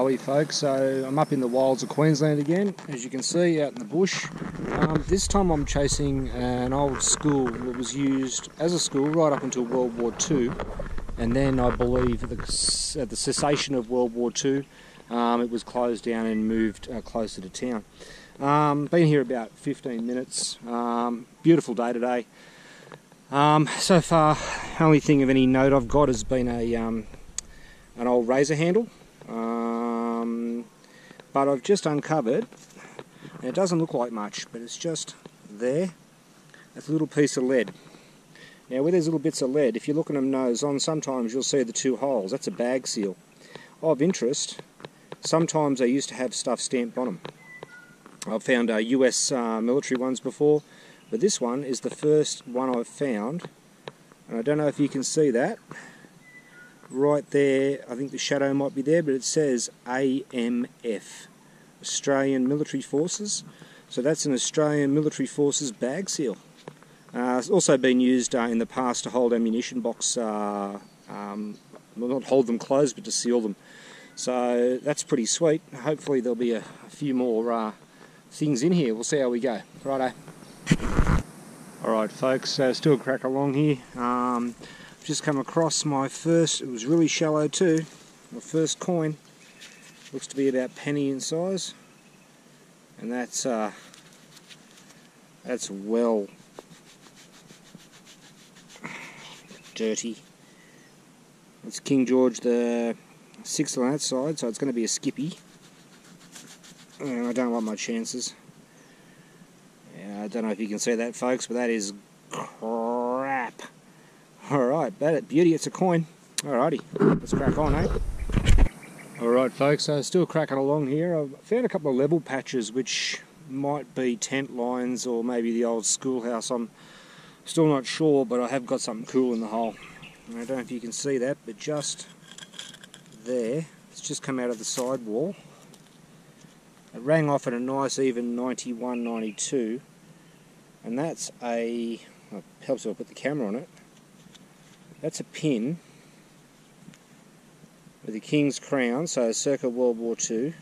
Joey, folks. So I'm up in the wilds of Queensland again, as you can see, out in the bush. This time I'm chasing an old school that was used as a school right up until World War II, and then I believe at the cessation of World War II it was closed down and moved closer to town. Been here about 15 minutes. Beautiful day today. So far, only thing of any note I've got has been an old razor handle, but I've just uncovered, and it doesn't look like much, but it's just there. It's a little piece of lead. Now with these little bits of lead, if you look at them nose on, sometimes you'll see the two holes. That's a bag seal. Of interest, sometimes they used to have stuff stamped on them. I've found US military ones before, but this one is the first one I've found, and I don't know if you can see that. Right there, I think the shadow might be there, but it says AMF, Australian Military Forces. So that's an Australian Military Forces bag seal. It's also been used in the past to hold ammunition box, well, not hold them closed, but to seal them. So that's pretty sweet. Hopefully there'll be a few more things in here. We'll see how we go. Righto. Alright folks, so still crack along here. Just come across my first, it was really shallow too, my first coin. Looks to be about penny in size, and that's well dirty. It's King George the 6th on that side, so it's going to be a skippy, and I don't like my chances. Yeah, I don't know if you can see that folks, but that is crap. Alright, beauty, it's a coin. Alrighty, let's crack on, eh? Alright folks, so still cracking along here. I've found a couple of level patches which might be tent lines or maybe the old schoolhouse. I'm still not sure, but I have got something cool in the hole. I don't know if you can see that, but just there, it's just come out of the side wall. It rang off at a nice even 91, 92, and that's a, well, it helps if I put the camera on it. That's a pin with the King's Crown, so circa World War II.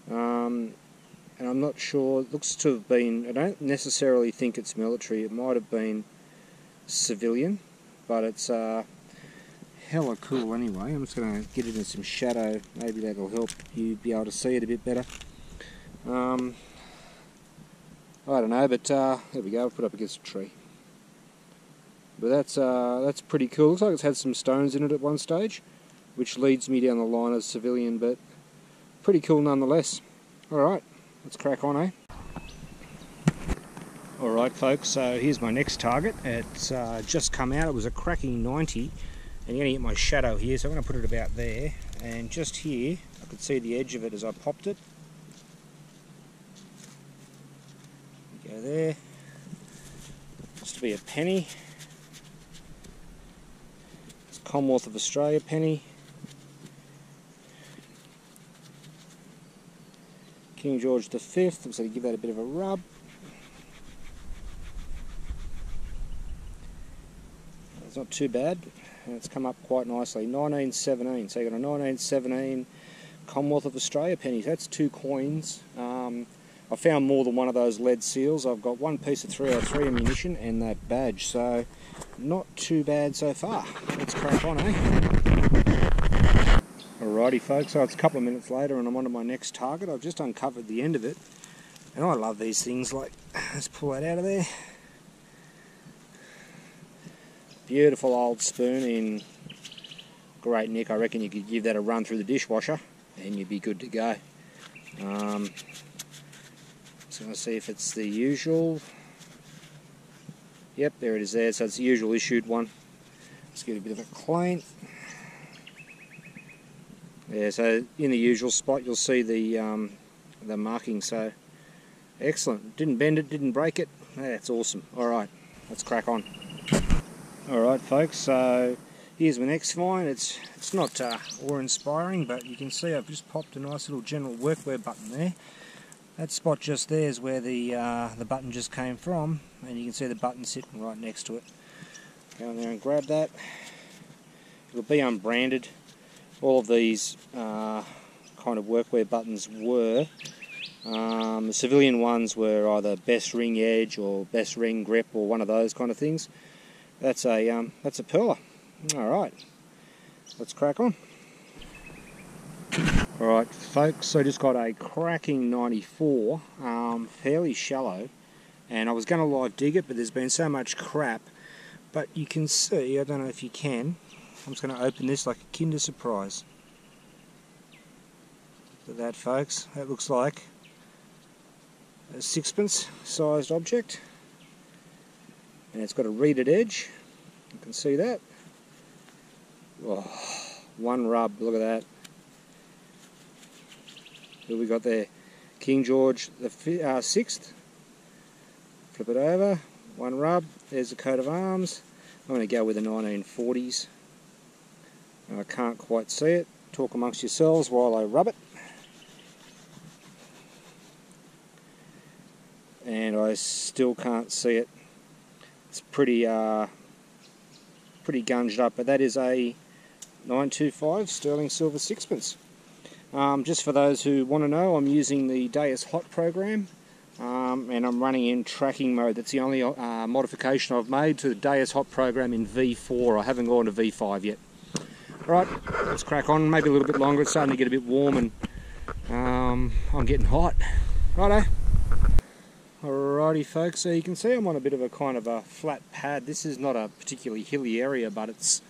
And I'm not sure, it looks to have been, I don't necessarily think it's military, it might have been civilian, but it's hella cool anyway. I'm just going to get it in some shadow, maybe that'll help you be able to see it a bit better. I don't know, but there we go, I'll put it up against a tree. But that's pretty cool. Looks like it's had some stones in it at one stage, which leads me down the line as civilian, but pretty cool nonetheless. Alright, let's crack on, eh? Alright folks, so here's my next target. It's just come out. It was a cracking 90, and you're going to get my shadow here, so I'm going to put it about there, and just here I could see the edge of it as I popped it. Go there. Looks to be a penny. Commonwealth of Australia penny. King George the 5th, I'm going to give that a bit of a rub. It's not too bad, and it's come up quite nicely. 1917, so you've got a 1917 Commonwealth of Australia penny. That's 2 coins. I found more than one of those lead seals. I've got one piece of 303 ammunition and that badge, so not too bad so far. Let's crack on, eh? Alrighty folks, so it's a couple of minutes later and I'm on to my next target. I've just uncovered the end of it, and I love these things. Like, let's pull that out of there. Beautiful old spoon in great nick. I reckon you could give that a run through the dishwasher and you'd be good to go. So I'm going to see if it's the usual. Yep, there it is there. So it's the usual issued one. Let's give it a bit of a clean. Yeah, so in the usual spot you'll see the marking. So excellent. Didn't bend it, didn't break it. That's awesome. Alright, let's crack on. Alright folks, so here's my next find. It's not awe-inspiring, but you can see I've just popped a nice little general workwear button there. That spot just there is where the button just came from, and you can see the button sitting right next to it. Go in there and grab that. It'll be unbranded, all of these kind of workwear buttons were. The civilian ones were either best ring edge or best ring grip or one of those kind of things. That's a perler. Alright, let's crack on. Alright folks, so I just got a cracking 94, fairly shallow, and I was going to live dig it, but there's been so much crap. But you can see, I don't know if you can, I'm just going to open this like a Kinder Surprise. Look at that folks, that looks like a sixpence sized object, and it's got a reeded edge. You can see that. Oh, one rub, look at that. Who we got there? King George the 6th. Flip it over, one rub. There's the coat of arms. I'm going to go with the 1940s. I can't quite see it. Talk amongst yourselves while I rub it. And I still can't see it. It's pretty gunged up, but that is a 925 sterling silver sixpence. Just for those who want to know, I'm using the Deus Hot program, and I'm running in tracking mode. That's the only modification I've made to the Deus Hot program in V4. I haven't gone to V5 yet. Right, let's crack on. Maybe a little bit longer. It's starting to get a bit warm, and I'm getting hot. Righto. Alrighty folks, so you can see I'm on a bit of a kind of a flat pad. This is not a particularly hilly area, but it's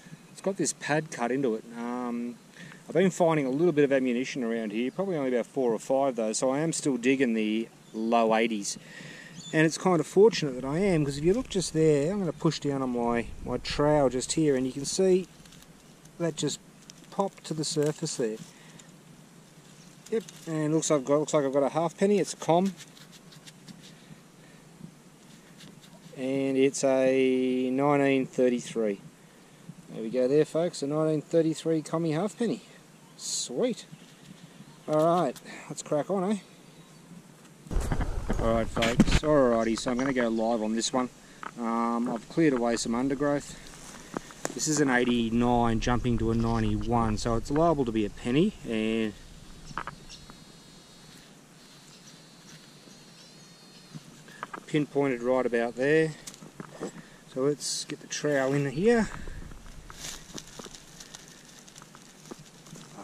got this pad cut into it. I've been finding a little bit of ammunition around here, probably only about 4 or 5 though, so I am still digging the low 80s. And it's kind of fortunate that I am, because if you look just there, I'm going to push down on my trowel just here, and you can see that just popped to the surface there. Yep, and looks like I've got a halfpenny. It's a com. And it's a 1933. There we go there folks, a 1933 commie halfpenny. Sweet. Alright, let's crack on, eh? Alright folks, alrighty, so I'm going to go live on this one. I've cleared away some undergrowth. This is an 89 jumping to a 91, so it's liable to be a penny, and pinpointed right about there. So let's get the trowel in here.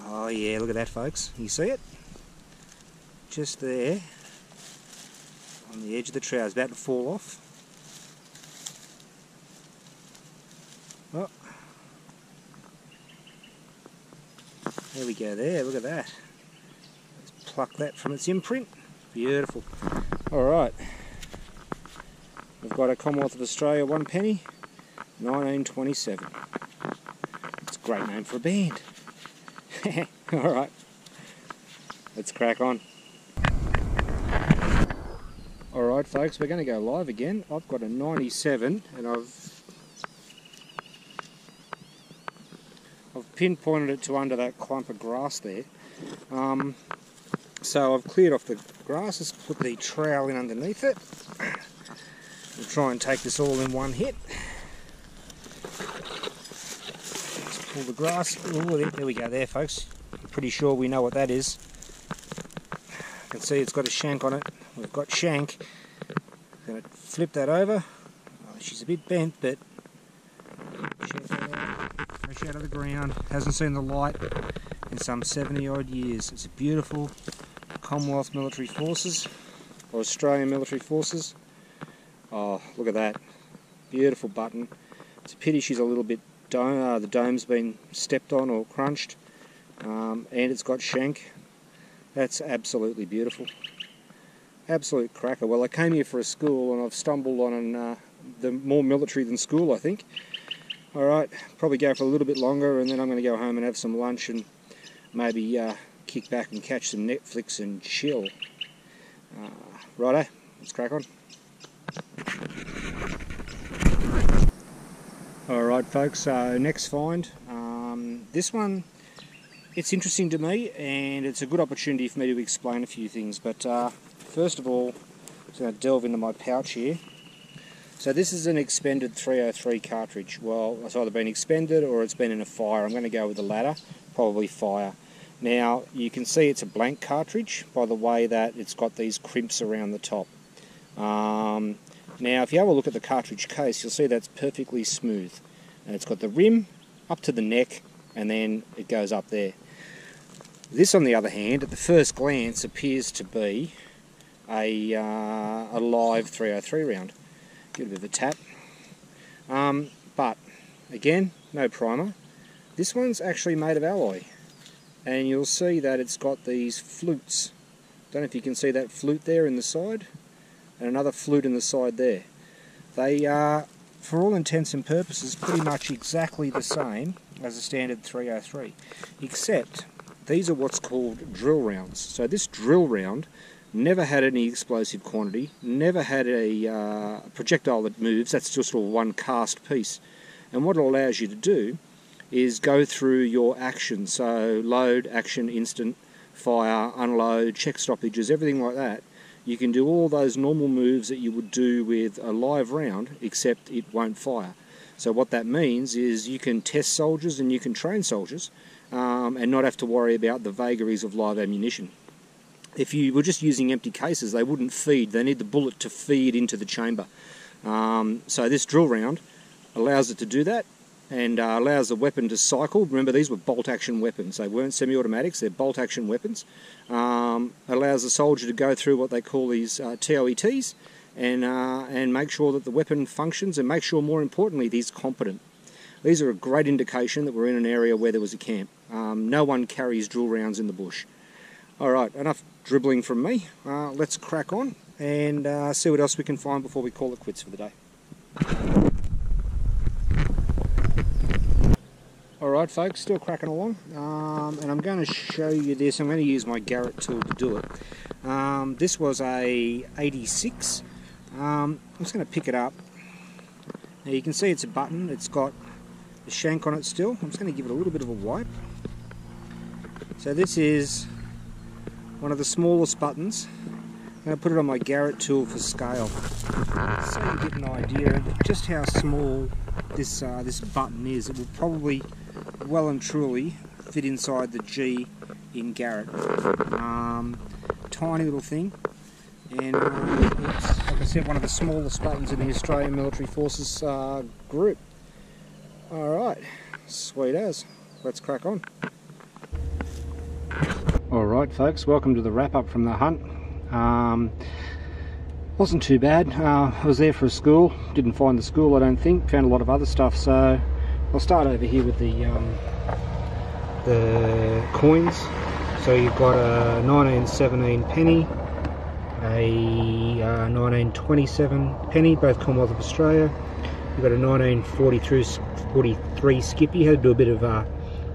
Oh yeah, look at that folks. You see it? Just there on the edge of the trowel. It's about to fall off. Oh. There we go there, look at that. Let's pluck that from its imprint. Beautiful. Alright. We've got a Commonwealth of Australia 1 penny, 1927. It's a great name for a band. Alright, let's crack on. Alright folks, we're going to go live again. I've got a 97 and I've pinpointed it to under that clump of grass there. So I've cleared off the grass, let's put the trowel in underneath it. We'll try and take this all in one hit. Let's pull the grass. Ooh, there we go there folks. I'm pretty sure we know what that is. You can see it's got a shank on it. We've got shank. I'm going to flip that over. Oh, she's a bit bent, but fresh out of the ground. Hasn't seen the light in some 70 odd years. It's a beautiful Commonwealth Military Forces, or Australian Military Forces. Oh, look at that. Beautiful button. It's a pity she's a little bit the dome's been stepped on or crunched. And it's got shank. That's absolutely beautiful. Absolute cracker. Well, I came here for a school and I've stumbled on the more military than school, I think. Alright, probably go for a little bit longer and then I'm going to go home and have some lunch and maybe kick back and catch some Netflix and chill. Righto, let's crack on. Alright folks, so next find. This one, it's interesting to me and it's a good opportunity for me to explain a few things, but first of all, I'm just going to delve into my pouch here. So this is an expended 303 cartridge. Well, it's either been expended or it's been in a fire. I'm going to go with the latter. probably fire. Now you can see it's a blank cartridge by the way that it's got these crimps around the top. Now if you have a look at the cartridge case, you'll see that's perfectly smooth, and it's got the rim up to the neck and then it goes up there. This on the other hand, at the first glance, appears to be a live 303 round. Give it a bit of a tap. But again, no primer. This one's actually made of alloy, and you'll see that it's got these flutes. Don't know if you can see that flute there in the side, and another flute in the side there. They are, for all intents and purposes, pretty much exactly the same as a standard 303, except these are what's called drill rounds. So this drill round never had any explosive quantity, never had a projectile that moves. That's just a one cast piece. And what it allows you to do is go through your action, so load, action, instant, fire, unload, check stoppages, everything like that. You can do all those normal moves that you would do with a live round, except it won't fire. So what that means is you can test soldiers and you can train soldiers and not have to worry about the vagaries of live ammunition. If you were just using empty cases, they wouldn't feed. They need the bullet to feed into the chamber. So this drill round allows it to do that, and allows the weapon to cycle. Remember, these were bolt-action weapons. They weren't semi-automatics, they're bolt-action weapons. Allows the soldier to go through what they call these TOETs and make sure that the weapon functions, and make sure, more importantly, that he's competent. These are a great indication that we're in an area where there was a camp. No one carries drill rounds in the bush. Alright, enough dribbling from me. Let's crack on and see what else we can find before we call it quits for the day. Alright folks, still cracking along, and I'm going to show you this. I'm going to use my Garrett tool to do it. This was a 86. I'm just going to pick it up. Now you can see it's a button, it's got the shank on it still. I'm just going to give it a little bit of a wipe. So this is one of the smallest buttons. I'm going to put it on my Garrett tool for scale, so you get an idea of just how small this button is. It will probably well and truly fit inside the G in Garrett. Tiny little thing, and it's, like I said, one of the smallest buttons in the Australian Military Forces group. Alright, sweet as. Let's crack on. Alright folks, welcome to the wrap up from the hunt. Wasn't too bad. I was there for a school, didn't find the school I don't think, found a lot of other stuff, so I'll start over here with the coins. So you've got a 1917 penny, a 1927 penny, both Commonwealth of Australia. You've got a 1943 Skippy, had to do a bit of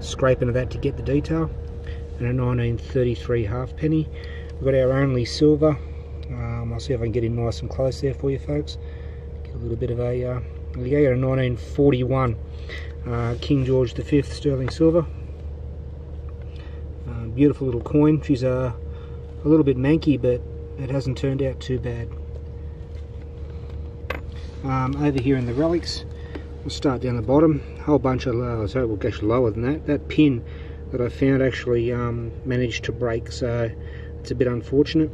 scraping of that to get the detail, and a 1933 halfpenny. We've got our only silver. I'll see if I can get in nice and close there for you folks. Get a little bit of a, there you go, a 1941 King George V sterling silver. Beautiful little coin. She's a little bit manky, but it hasn't turned out too bad. Over here in the relics, we'll start down the bottom. A whole bunch of, sorry, we'll go lower than that. That pin that I found actually managed to break, so it's a bit unfortunate.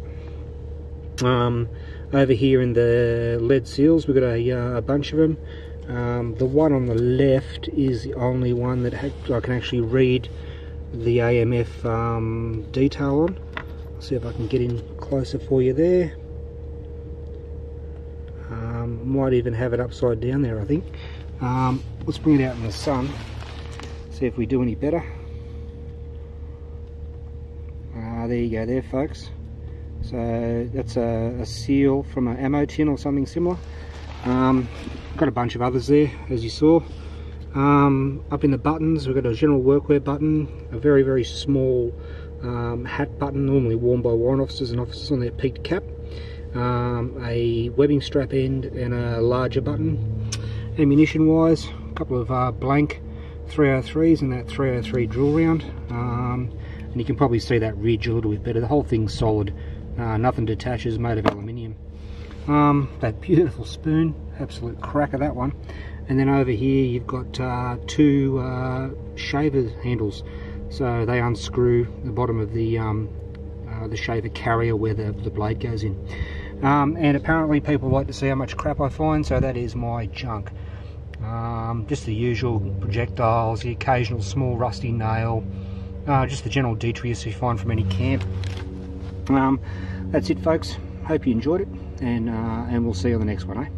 Over here in the lead seals, we've got a bunch of them. The one on the left is the only one that I can actually read the AMF detail on. I'll see if I can get in closer for you there. Might even have it upside down there, I think. Let's bring it out in the sun, see if we do any better. There you go there folks. So that's a seal from an ammo tin or something similar. Got a bunch of others there, as you saw. Up in the buttons, we've got a general workwear button, a very, very small hat button, normally worn by warrant officers and officers on their peaked cap, a webbing strap end, and a larger button. Ammunition wise, a couple of blank 303s and that 303 drill round, and you can probably see that ridge a little bit better. The whole thing's solid, nothing detaches, made of aluminium. That beautiful spoon, absolute cracker that one. And then over here you've got two shaver handles. So they unscrew the bottom of the shaver carrier where the blade goes in. And apparently people like to see how much crap I find, so that is my junk. Just the usual projectiles, the occasional small rusty nail, just the general detritus you find from any camp. That's it, folks. Hope you enjoyed it, and we'll see you on the next one, eh?